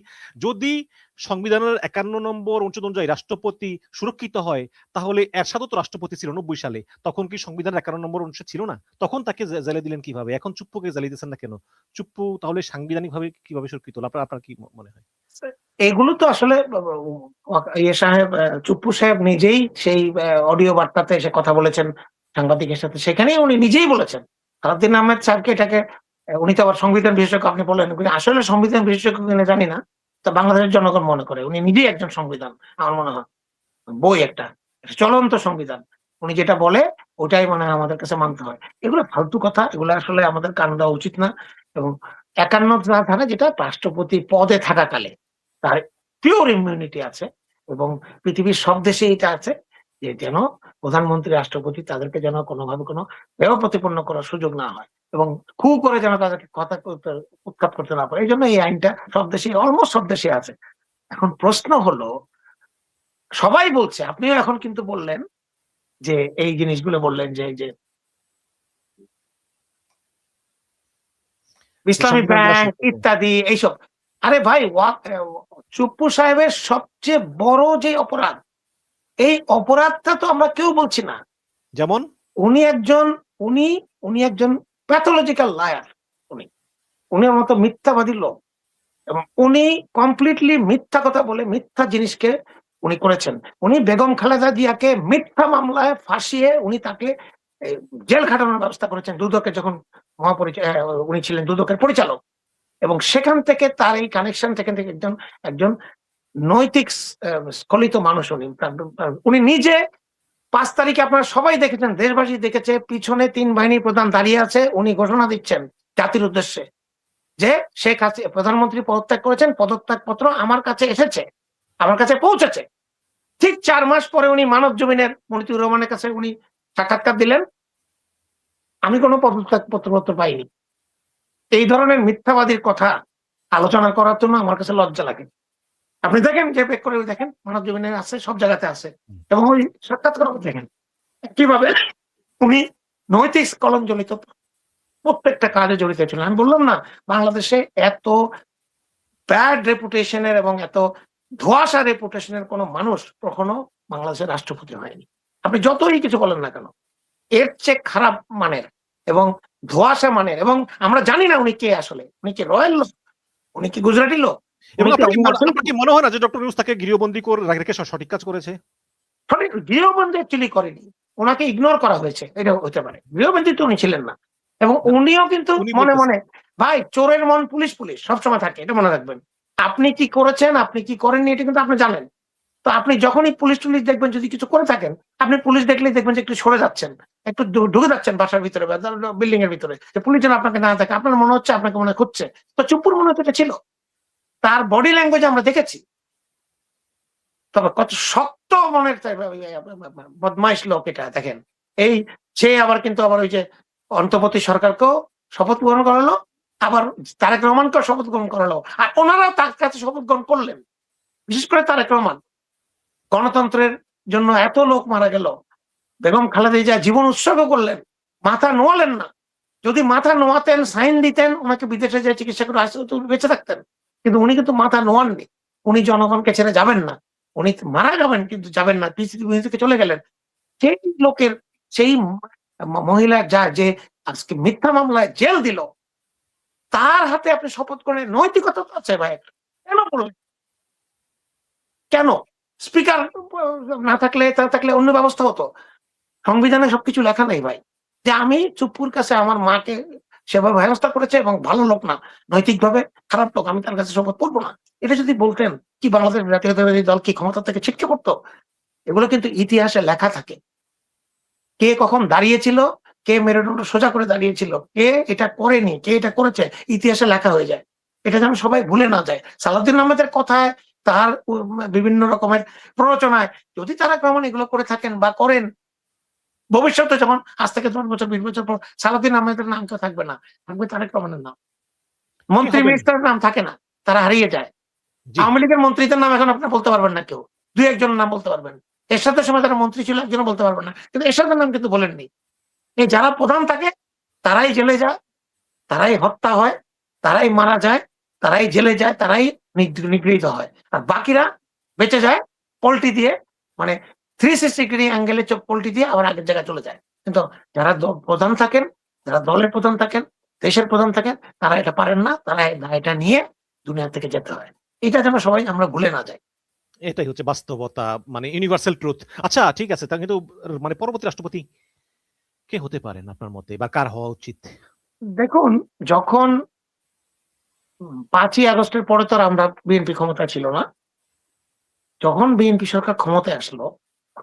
যদি সংবিধানের 51 নম্বর অনুচ্ছেদ অনুযায়ী রাষ্ট্রপতি সুরক্ষিত হয়, তাহলে এরশাদও তো রাষ্ট্রপতি ছিল 90 সালে, তখন কি সংবিধানের 51 নম্বর অনুচ্ছেদ ছিল না? তখন তাকে জেলে দিলেন কিভাবে? এখন চুপ্পুকে জেলে দিচ্ছেন না কেন? চুপ্পু তাহলে সাংবিধানিক ভাবে কিভাবে সুরক্ষিত হলো? আপনার কি মনে হয়? এগুলো তো আসলে ইয়ে সাহেব, চুপ্পু সাহেব নিজেই সেই অডিও বার্তাতে এসে কথা বলেছেন সাংবাদিকের সাথে, সেখানেই উনি নিজেই বলেছেন। সালাউদ্দিন আহমেদ সাহেবকে এটাকে, উনি তো আবার সংবিধান বিশেষজ্ঞ, আপনি বললেন, উনি আসলে সংবিধান বিশেষজ্ঞ কিনা জানি না, তো বাংলাদেশের জনগণ মনে করে উনি নিজেই একজন সংবিধান, আমার মনে হয় বই একটা চলন্ত সংবিধান। উনি যেটা বলে ওটাই মানে আমাদের কাছে মানতে হয়। এগুলো ফালতু কথা, এগুলো আসলে আমাদের কান দেওয়া উচিত না। এবং 51 ধারা যেটা রাষ্ট্রপতি পদে থাকাকালে তার পিওর ইমিউনিটি আছে, এবং পৃথিবীর সব দেশে এটা আছে, যে যেন প্রধানমন্ত্রী, রাষ্ট্রপতি তাদেরকে যেন কোনোভাবে কোনো হেয় প্রতিপন্ন করার সুযোগ না হয়, এবং খু করে যেন তাদেরকে কথা উৎখাত করতে না পারে। এই জন্য এই আইনটা সব দেশে, অলমোস্ট সব দেশে আছে। এখন প্রশ্ন হলো, সবাই বলছে, আপনিও এখন কিন্তু বললেন যে এই জিনিসগুলো বললেন যে এই যে ইসলামী সংবিধান দ্বারা ব্যাংক সুরক্ষিত। ইত্যাদি এইসব। আরে ভাই, চুপ্পু সাহেবের সবচেয়ে বড় যে অপরাধ, এই অপরাধটা তো আমরা কেউ বলছি না। যেমন উনি একজন উনি উনি একজন প্যাথোলজিক্যাল লায়ার। উনি উনি মতো মিথ্যাবাদী লোক, এবং উনি কমপ্লিটলি মিথ্যা কথা বলে মিথ্যা জিনিসকে উনি করেছেন। উনি বেগম খালেদা জিয়াকে মিথ্যা মামলায় ফাঁসিয়ে উনি তাকে জেল খাটানোর ব্যবস্থা করেছেন, দুদকের যখন উনি ছিলেন দুদকের পরিচালক। এবং সেখান থেকে তার এই কানেকশন থেকে একজন একজন নৈতিক স্খলিত মানুষ উনি। উনি নিজে 5 তারিখে আপনারা সবাই দেখেছেন, দেশবাসী দেখেছে, পিছনে 3 বাহিনী প্রধান দাঁড়িয়ে আছে, উনি ঘোষণা দিচ্ছেন জাতির উদ্দেশ্যে যে শেখ হাসিনা প্রধানমন্ত্রী পদত্যাগ করেছেন, পদত্যাগ পত্র আমার কাছে এসেছে, আমার কাছে পৌঁছেছে। ঠিক 4 মাস পরে উনি মানব জমিনের মনিতুর রহমানের কাছে উনি সাক্ষাৎকার দিলেন, আমি কোনো পত্র পাইনি। এই ধরনের মিথ্যাবাদীর কথা আলোচনা করার জন্য আমার কাছে লজ্জা লাগে। আপনি দেখেন যে বেক করে দেখেন মানব জমিনে আছে, সব জায়গাতে আছে, এবং ওই সাক্ষাৎকার দেখেন কিভাবে উনি নৈতিক কলম জড়িত প্রত্যেকটা কাজে জড়িত ছিলেন। আমি বললাম না, বাংলাদেশে এত ব্যাড রেপুটেশনের এবং এত ধোঁয়াশা রেপুটেশনের কোন মানুষ কখনো বাংলাদেশের রাষ্ট্রপতি হয়নি। আপনি যতই কিছু বলেন না কেন, এর চেয়ে খারাপ মানের এবং ধোঁয়াশা মানের, এবং আমরা জানি না উনি কে আসলে, উনি কি রয়্যাল লোক, উনি কি গুজরাটি লোক, এবং আপনার কি মনে হয় না যে ডক্টর ইউনূস তাকে গৃহবন্দী করে রেখে সঠিক কাজ করেছে? সঠিক গৃহবন্দী অ্যাকচুয়ালি করেনি, ওনাকে ইগনোর করা হয়েছে, এটা হতে পারে। গৃহবন্দী তো উনি ছিলেন না, এবং উনিও কিন্তু মনে মনে, ভাই চোরের মন পুলিশ পুলিশ সবসময় থাকে, এটা মনে রাখবেন। আপনি কি করেছেন, আপনি কি করেননি, এটা কিন্তু আপনি জানেন। তো আপনি যখনই পুলিশ টুলিশ দেখবেন যদি কিছু করে থাকেন, আপনি পুলিশ দেখলেই দেখবেন যে একটু সরে যাচ্ছেন, একটু ঢুকে যাচ্ছেন বাসার ভিতরে বা বিল্ডিং এর ভিতরে, যে পুলিশ যেন আপনাকে না দেখে, আপনার মনে হচ্ছে আপনাকে মনে খুঁজছে, তো চুপুর মনে হচ্ছে এটা ছিল। তার বডি ল্যাঙ্গুয়েজ আমরা দেখেছি। তবে কত শক্ত মনের বদমাইশ লোক এটা দেখেন। এই সে আবার কিন্তু আবার ওই যে অন্তর্বর্তী সরকারকেও শপথ গ্রহণ করালো, আবার তারেক রহমানকেও শপথ গ্রহণ করালো, আর ওনারাও তার কাছে শপথ গ্রহণ করলেন। বিশেষ করে তারেক রহমান, গণতন্ত্রের জন্য এত লোক মারা গেল, বেগম খালেদা জিয়া জীবন উৎসর্গ করলেন, মাথা নোয়ালেন না। যদি মাথা নোয়াতেন, সাইন দিতেন, ওনাকে বিদেশে যে চিকিৎসা করে আসতে বেঁচে থাকতেন, কিন্তু উনি কিন্তু মাথা নোয়াননি। উনি জনগণকে ছেড়ে যাবেন না, উনি মারা যাবেন কিন্তু যাবেন না, পৃথিবী থেকে চলে গেলেন। সেই লোকের, সেই মহিলা যা যে আজকে মিথ্যা মামলায় জেল দিল, তার হাতে আপনি শপথ করে নৈতিকতা তো আছে ভাই, কেন বললেন? কেন? স্পিকার না থাকলে অন্য ব্যবস্থা হতো। সংবিধানে সবকিছু লেখা নেই ভাই, যে আমি চুপ্পুর কাছে আমার মাকে সেভাবে হেনস্থা করেছে এবং ভালো লোক না, নৈতিকভাবে খারাপ লোক, আমি তার কাছে শপথ করবো না। এটা যদি বলতেন, কি বাংলাদেশ জাতীয়তাবাদী দল কি ক্ষমতা থেকে ছিটকে পড়তো? এগুলো কিন্তু ইতিহাসে লেখা থাকে, কে কখন দাঁড়িয়েছিল, কে মেরুদণ্ড সোজা করে দাঁড়িয়েছিল, কে এটা করেনি, কে এটা করেছে, ইতিহাসে লেখা হয়ে যায়। এটা যেন সবাই ভুলে না যায়। সালাউদ্দিন আহমেদের কথায়, তার বিভিন্ন রকমের প্ররোচনায় যদি তারেক রহমান এগুলো করে থাকেন বা করেন, ভবিষ্যতে যেমন আজ থেকে 10 বছর 20 বছর পর সালাউদ্দিন আহমেদের নাম তো থাকবে না, থাকবে তারেক রহমানের নাম। মন্ত্রী মিনিস্টারের নাম থাকে না, তারা হারিয়ে যায়। আওয়ামী লীগের মন্ত্রীদের নাম এখন আপনি বলতে পারবেন না, কেউ 2-1 জনের নাম বলতে পারবেন। এরশাদের সময় যারা মন্ত্রী ছিল একজনও বলতে পারবেন না, কিন্তু এরশাদের নাম কিন্তু বলেননি। এই যারা প্রধান থাকে তারাই জেলে যায়, তারাই হত্যা হয়, তারাই মারা যায়, তারাই জেলে যায়, তারাই নিগৃহীত হয়, আর বাকিরা বেঁচে যায় পল্টি দিয়ে, মানে 360 ডিগ্রি অ্যাঙ্গেলে চোখ পল্টি দিয়ে আবার আগের জায়গায় চলে যায়। কিন্তু যারা প্রধান থাকেন, যারা দলের প্রধান থাকেন, দেশের প্রধান থাকেন, তারা এটা পারেন না, তারা এটা নিয়ে দুনিয়া থেকে যেতে হয়। এটা যেন সবাই আমরা ভুলে না যাই। এটাই হচ্ছে বাস্তবতা, মানে ইউনিভার্সাল ট্রুথ। আচ্ছা ঠিক আছে, তা কিন্তু মানে পরবর্তী রাষ্ট্রপতি কে হতে পারেন আপনার মতে, বা কার হওয়া উচিত? দেখুন, যখন 5ই আগস্টের পরে তো আমরা বিএনপি ক্ষমতায় ছিল না। যখন বিএনপি সরকার ক্ষমতায় আসলো,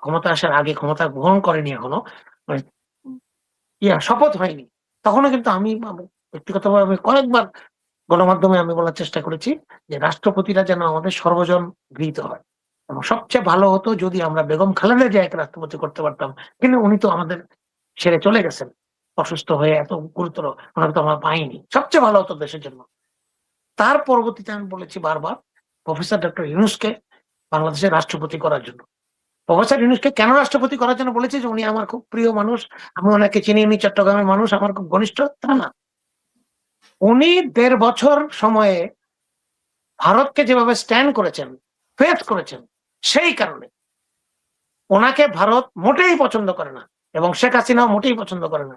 ক্ষমতা আসার আগে ক্ষমতা গ্রহণ করেনি এখনো, মানে শপথ হয়নি, তখনও কিন্তু আমি ব্যক্তিগতভাবে আমি কয়েকবার গণমাধ্যমে আমি বলার চেষ্টা করেছি যে রাষ্ট্রপতিরা যেন আমাদের সর্বজন গৃহীত হয়, এবং সবচেয়ে ভালো হতো যদি আমরা বেগম খালেদা জিয়াকে রাষ্ট্রপতি করতে পারতাম। কিন্তু উনি তো আমাদের ছেড়ে চলে গেছেন অসুস্থ হয়ে, এত গুরুতর, ওনাকে তো আমরা পাইনি। সবচেয়ে ভালো হতো দেশের জন্য। তার পরবর্তীতে আমি বলেছি বারবার, প্রফেসর ডক্টর ইউনূসকে বাংলাদেশের রাষ্ট্রপতি করার জন্য। প্রফেসর ইউনূসকে কেন রাষ্ট্রপতি করার জন্য বলেছি, যে উনি আমার খুব প্রিয় মানুষ, আমি ওনাকে চিনি, উনি চট্টগ্রামের মানুষ, আমার খুব ঘনিষ্ঠ, তা না। উনি 1.5 বছর সময়ে ভারতকে যেভাবে স্ট্যান্ড করেছেন, ফেস করেছেন, সেই কারণে ওনাকে ভারত মোটেই পছন্দ করে না, এবং শেখ হাসিনাও মোটেই পছন্দ করে না।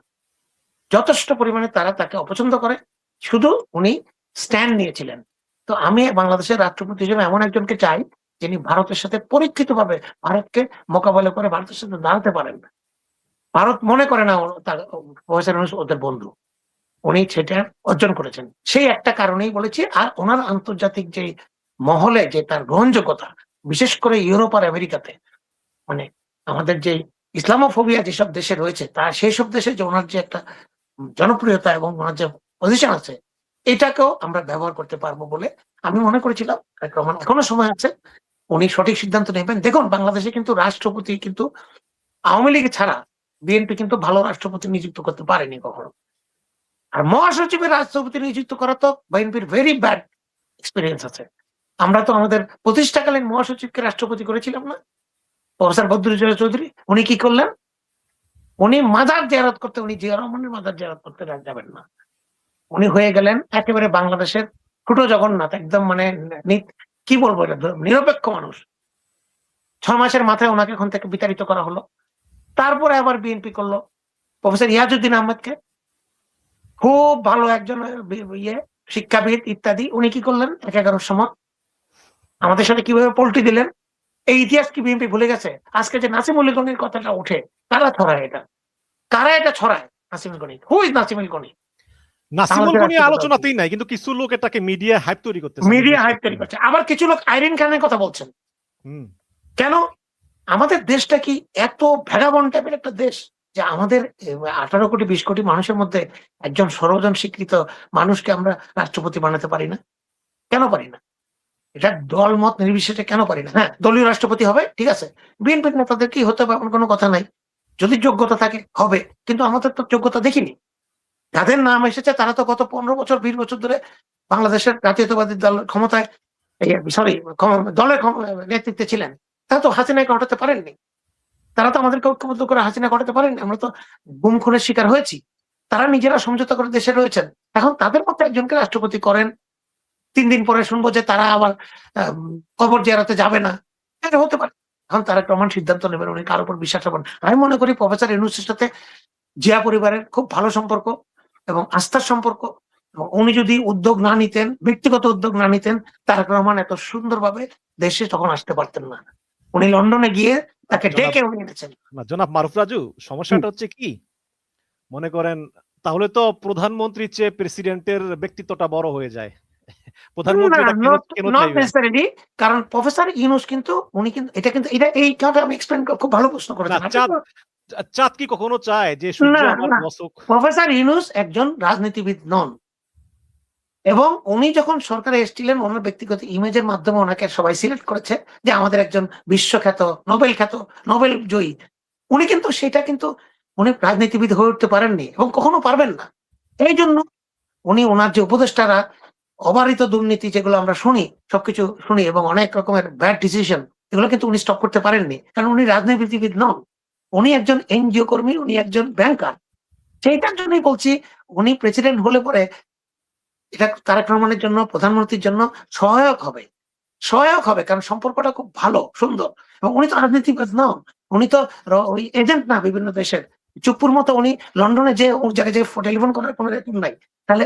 যথেষ্ট পরিমাণে তারা তাকে অপছন্দ করে, শুধু উনি স্ট্যান্ড নিয়েছিলেন। তো আমি বাংলাদেশের রাষ্ট্রপতি হিসেবে এমন একজনকে চাই, যিনি ভারতের সাথে পরীক্ষিতভাবে ভারতকে মোকাবেলা করে ভারতের সাথে দাঁড়াতে পারেন। ভারত মনে করে না তার প্রফেসর ইউনূস ওদের বন্ধু, উনি সেটা অর্জন করেছেন। সেই একটা কারণেই বলেছি। আর ওনার আন্তর্জাতিক যে মহলে যে তার গ্রহণযোগ্যতা, বিশেষ করে ইউরোপ আর আমেরিকাতে, মানে আমাদের যে ইসলামোফোবিয়া যেসব দেশে রয়েছে, তা সেই সব দেশে যে ওনার যে একটা জনপ্রিয়তা এবং ওনার যে পজিশন আছে, এটাকেও আমরা ব্যবহার করতে পারবো বলে আমি মনে করেছিলাম। এখনো সময় আছে, উনি সঠিক সিদ্ধান্ত নেবেন। দেখুন বাংলাদেশে কিন্তু রাষ্ট্রপতি কিন্তু আওয়ামী লীগ ছাড়া বিএনপি কিন্তু ভালো রাষ্ট্রপতি নিযুক্ত করতে পারেনি কখনো। আর মহাসচিবের রাষ্ট্রপতি নিযুক্ত করা তো বিএনপির ভেরি ব্যাড এক্সপেরিয়েন্স আছে। আমরা তো আমাদের প্রতিষ্ঠাকালীন মহাসচিবকে রাষ্ট্রপতি করেছিলাম না, প্রফেসর বদরুদ্দোজা চৌধুরী। উনি কি করলেন? উনি মাজার জিয়ারত করতে, উনি জিয়া রহমানের মাজার জিয়ারত করতে যাবেন না, উনি হয়ে গেলেন একেবারে বাংলাদেশের ছোট জগন্নাথ, একদম মানে কি বলবো এটা, নিরপেক্ষ মানুষ। 6 মাসের মাথায় ওনাকে এখন থেকে বিতাড়িত করা হলো। তারপরে আবার বিএনপি করলো প্রফেসর ইয়াজউদ্দিন আহমেদকে, খুব ভালো একজন ইয়ে শিক্ষাবিদ ইত্যাদি। উনি কি করলেন 11-র সময় আমাদের সাথে কিভাবে পল্টি দিলেন? এই ইতিহাস কি বিএনপি ভুলে গেছে? আজকে যে নাসিমুল গনির কথাটা ওঠে, কারা ছড়ায় এটা? কারা এটা ছড়ায়? Nasimul Gani, who is Nasimul Gani? নাসিমুল গনি আলোচনাতেই নাই, কিন্তু কিছু লোক এটাকে মিডিয়া হাইপ তৈরি করতেছে, মিডিয়া হাইপ তৈরি করছে। আবার কিছু লোক আইরিন খানের কথা বলছেন। কেন? আমাদের দেশটা কি এত ভ্যাগাবন্ড টাইপের একটা দেশ যে আমাদের 18 কোটি 20 কোটি মানুষের মধ্যে একজন সর্বজন স্বীকৃত মানুষকে আমরা রাষ্ট্রপতি বানাতে পারি না? কেন পারি না? এটা দল মত নির্বিশেষে কেন পারি না? হ্যাঁ, দলীয় রাষ্ট্রপতি হবে, ঠিক আছে। বিএনপির নেতাদের কি হতে হবে এমন কোনো কথা নাই। যদি যোগ্যতা থাকে হবে, কিন্তু আমাদের তো যোগ্যতা দেখিনি। যাদের নাম এসেছে তারা তো গত 15 বছর 20 বছর ধরে বাংলাদেশের জাতীয়তাবাদী দল ক্ষমতায়, সরি, দলের নেতৃত্বে ছিলেন। তারা তো হাসিনাকে হটাতে পারেননি। তারা তো আমাদেরকে ঐক্যবদ্ধ করে হাসিনা হটাতে পারেননি। আমরা তো গুম খুনের শিকার হয়েছি। তারা নিজেরা সমঝোতা করে দেশে রয়েছেন। এখন তাদের মধ্যে একজনকে রাষ্ট্রপতি করেন, 3 দিন পরে শুনবো যে তারা আবার কবর জিয়ারতে যাবে না। এটা হতে পারে। এখন তারা প্রমাণ সিদ্ধান্ত নেবেন, উনি কার উপর বিশ্বাস রাখবেন। আমি মনে করি প্রফেসর ইউনূসের সাথে জিয়া পরিবারের খুব ভালো সম্পর্ক এবং আস্থার সম্পর্ক। এবং উনি যদি উদ্যোগ না নিতেন, ব্যক্তিগত উদ্যোগ না নিতেন, তারেক রহমান এত সুন্দরভাবে দেশে তখন আসতে পারতেন না। উনি লন্ডনে গিয়ে তাকে ডেকে উনি এনেছেন। জনাব মারুফ রাজু, সমস্যাটা হচ্ছে কি, মনে করেন তাহলে তো প্রধানমন্ত্রীর চেয়ে প্রেসিডেন্টের ব্যক্তিত্বটা বড় হয়ে যায়। কারণ প্রফেসর ইউনূস কিন্তু উনি কিন্তু এটা কিন্তু এই কথাটা আমি এক্সপ্লেইন খুব ভালো প্রশ্ন করেছেন। চাঁদ কি কখনো চায় যে সূর্য আমার বসুক? প্রফেসর ইউনূস একজন রাজনীতিবিদ নন, এবং উনি যখন সরকারে এসেছিলেন ওনার ব্যক্তিগত ইমেজের মাধ্যমে ওনাকে সবাই সিলেক্ট করেছে যে আমাদের একজন বিশ্বখ্যাত নোবেল জয়ী। উনি কিন্তু সেটা কিন্তু উনি রাজনীতিবিদ হয়ে উঠতে পারেননি এবং কখনো পারবেন না। এই জন্য উনি ওনার যে উপদেষ্টারা অবারিত দুর্নীতি যেগুলো আমরা শুনি, সবকিছু শুনি এবং অনেক রকমের ব্যাড ডিসিশন, এগুলো কিন্তু উনি স্টপ করতে পারেননি, কারণ উনি রাজনীতিবিদ নন। উনি একজন এনজিও কর্মী, উনি একজন ব্যাংকার। সেইটার জন্যই বলছি উনি প্রেসিডেন্ট হলে পরে এটা তারেক রহমানের জন্য, প্রধানমন্ত্রীর জন্য সহায়ক হবে, কারণ সম্পর্কটা খুব ভালো সুন্দর। এবং উনি তো রাজনীতিবিদ নন, উনি তো ওই এজেন্ট না বিভিন্ন দেশের। চুপ্পুর মতো উনি লন্ডনে যে জায়গায় যে টেলিফোন করার কোনো রেকর্ড নাই, তাহলে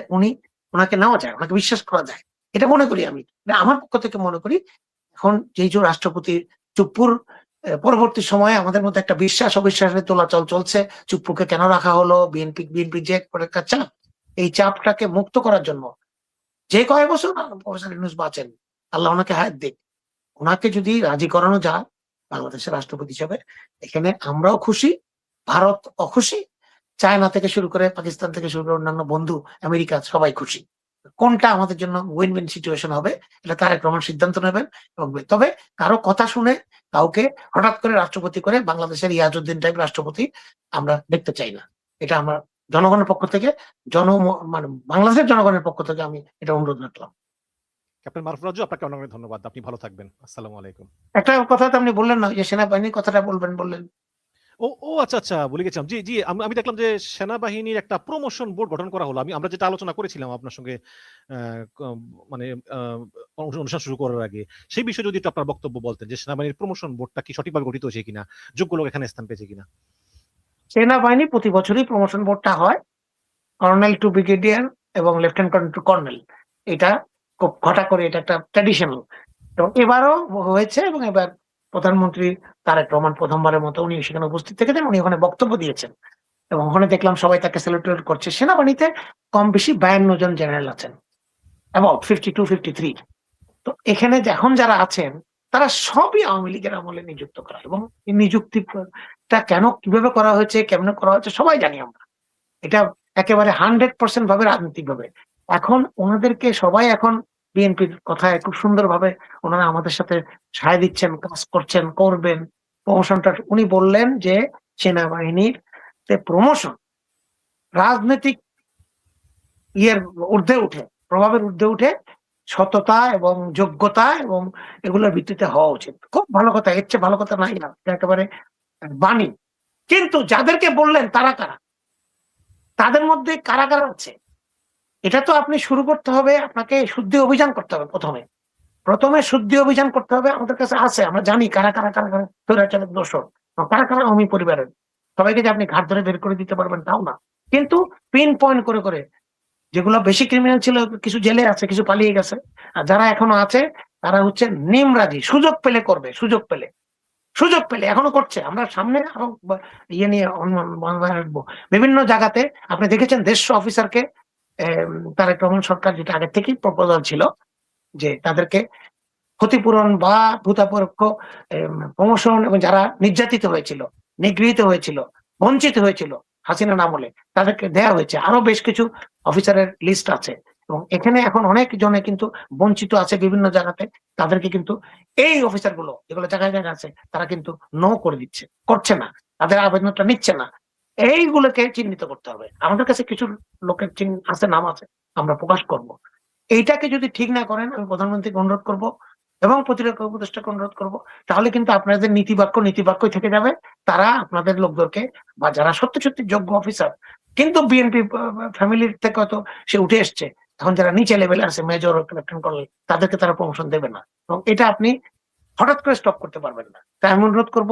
ওনাকে নেওয়া যায়, ওনাকে বিশ্বাস করা যায়। এটা মনে করি আমি, আমার পক্ষ থেকে মনে করি। এখন যেই যে রাষ্ট্রপতি চুপ্পুর পরবর্তী সময়ে আমাদের মধ্যে একটা বিশ্বাস অবিশ্বাসের তোলাচল চলছে। চুপ্পুকে কেন রাখা হলো? বিএনপি যে একটা চাপ, এই চাপটাকে মুক্ত করার জন্য যে কয়েক বছর প্রফেসর ইউনূস বাঁচেন, আল্লাহ ওনাকে হায়াত দিক, ওনাকে যদি রাজি করানো যায় বাংলাদেশের রাষ্ট্রপতি হিসেবে, এখানে আমরাও খুশি, ভারত অখুশি, চায়না থেকে শুরু করে পাকিস্তান থেকে শুরু করে অন্যান্য বন্ধু আমেরিকা সবাই খুশি। কোনটা আমাদের জন্য উইন উইন সিচুয়েশন হবে এটা তারেক রহমান সিদ্ধান্ত নেবেন। তবে কারো কথা শুনে কাউকে হঠাৎ করে রাষ্ট্রপতি করে বাংলাদেশের ইয়াজউদ্দিন টাইপ রাষ্ট্রপতি আমরা দেখতে চাই না। এটা আমার জনগণের পক্ষ থেকে, মানে বাংলাদেশের জনগণের পক্ষ থেকে আমি এটা অনুরোধ রাখলাম। ক্যাপ্টেন মারুফ রাজু, আপনাকে অনেক ধন্যবাদ। আপনি ভালো থাকবেন। আসসালামু আলাইকুম। একটা কথা তো আপনি বললেন না, যে সেনাবাহিনীর কথাটা বললেন। ও আচ্ছা, ভুলে গেছিলাম। জি, আমি দেখলাম যে সেনাবাহিনীর একটা প্রমোশন বোর্ড গঠন করা হলো। আমরা যেটা আলোচনা করেছিলাম আপনার সঙ্গে মানে অনুষ্ঠান শুরু করার আগে, সেই বিষয়ে যদি একটু আপনার বক্তব্য বলতেন যে সেনাবাহিনীর প্রমোশন বোর্ডটা কি সঠিকভাবে গঠিত হয়েছে কিনা, যোগ্য লোক এখানে স্থান পেয়েছে কিনা। সেনাবাহিনী প্রতি বছরই প্রমোশন বোর্ডটা হয়, কর্নেল টু ব্রিগেডিয়ার এবং লেফটেন্যান্ট কর্নেল টু কর্নেল। এটা খুব ঘটা করে, এটা একটা ট্র্যাডিশনাল। তো এবারও হয়েছে, এবং এবার প্রধানমন্ত্রী তারেক রহমান প্রথমবারের মতো উনি সেখানে উপস্থিত থেকেছেন, উনি ওখানে বক্তব্য দিয়েছেন এবং ওখানে দেখলাম সবাই তাকে সেলিব্রেট করছে। সেনাবাহিনীতে কম বেশি 52 জন জেনারেল আছেন, অ্যাবাউট 52-53। তো এখানে এখন যারা আছেন তারা সবই আওয়ামী লীগের আমলে নিযুক্ত করা, এবং এই নিযুক্তিটা কেন কিভাবে করা হয়েছে, কেমন করা হয়েছে সবাই জানি আমরা। এটা একেবারে 100% ভাবে রাজনৈতিক ভাবে। এখন ওনাদেরকে সবাই এখন বিএনপির কথায় খুব সুন্দরভাবে ওনারা আমাদের সাথে সায় দিচ্ছেন, কাজ করছেন, করবেন। প্রমোশনটা উনি বললেন যে সেনাবাহিনীর প্রমোশন রাজনৈতিক ইয়ের ঊর্ধ্বে উঠে, প্রভাবের ঊর্ধ্বে উঠে সততা এবং যোগ্যতা এবং এগুলোর ভিত্তিতে হওয়া উচিত। খুব ভালো কথা, এর চেয়ে ভালো কথা নাই না, এটা একেবারে বাণী। কিন্তু যাদেরকে বললেন তারা কারা? তাদের মধ্যে কারা, কারা আছে? এটা তো আপনি শুরু করতে হবে, আপনাকে শুদ্ধি অভিযান করতে হবে প্রথমে। প্রথমে শুদ্ধি অভিযান করতে হবে। আমাদের কাছে আছে, আমরা জানি কারা, কারা, কারা, কারা স্বৈরাচারের দোষর, কারা, কারা অমি পরিবারের। সবাইকে যে আপনি ঘাট ধরে বের করে দিতে পারবেন তাও না। কিন্তু পিন পয়েন্ট করে, করে যেগুলো বেশি ক্রিমিনাল ছিল কিছু জেলে আছে, কিছু পালিয়ে গেছে। আর যারা এখনো আছে তারা হচ্ছে নিমরাজি, সুযোগ পেলে করবে, সুযোগ পেলে। সুযোগ পেলে এখনো করছে। আমরা সামনে আরো ইয়ে নিয়ে রাখবো। বিভিন্ন জায়গাতে আপনি দেখেছেন দেড়শো অফিসারকে তারেক রহমান সরকার, যেটা আগের থেকেই প্রপোজাল ছিল যে তাদেরকে ক্ষতিপূরণ বা ভূতাপরোক্ষ প্রমোশন, এবং যারা নির্যাতিত হয়েছিল, নিগৃহীত হয়েছিল, বঞ্চিত হয়েছিল হাসিনার আমলে, তাদেরকে দেয়া হয়েছে। আরো বেশ কিছু অফিসারের লিস্ট আছে এবং এখানে এখন অনেক জনে কিন্তু বঞ্চিত আছে বিভিন্ন জায়গাতে। তাদেরকে কিন্তু এই অফিসার গুলো যেগুলো জায়গায় জায়গায় আছে তারা কিন্তু নো করে দিচ্ছে, করছে না, তাদের আবেদনটা নিচ্ছে না। এইগুলোকে চিহ্নিত করতে হবে। আমাদের কাছে কিছু লোকের চিহ্ন আছে, নাম আছে, আমরা প্রকাশ করব। এইটাকে যদি ঠিক না করেন, আমি প্রধানমন্ত্রীকে অনুরোধ করব এবং প্রতিরক্ষা উপদেষ্টাকে অনুরোধ করব, তাহলে কিন্তু আপনাদের নীতিবাক্যই থেকে যাবে। তারা আপনাদের লোকদেরকে, বা যারা সত্যি সত্যি যোগ্য অফিসার কিন্তু বিএনপি ফ্যামিলির থেকে হয়তো সে উঠে এসছে, এখন যারা নিচে লেভেলে আছে, মেজর, লেফটেন্যান্ট কর্নেল, তাদেরকে তারা প্রমোশন দেবে না। এবং এটা আপনি হঠাৎ করে স্টপ করতে পারবেন না। তাই আমি অনুরোধ করব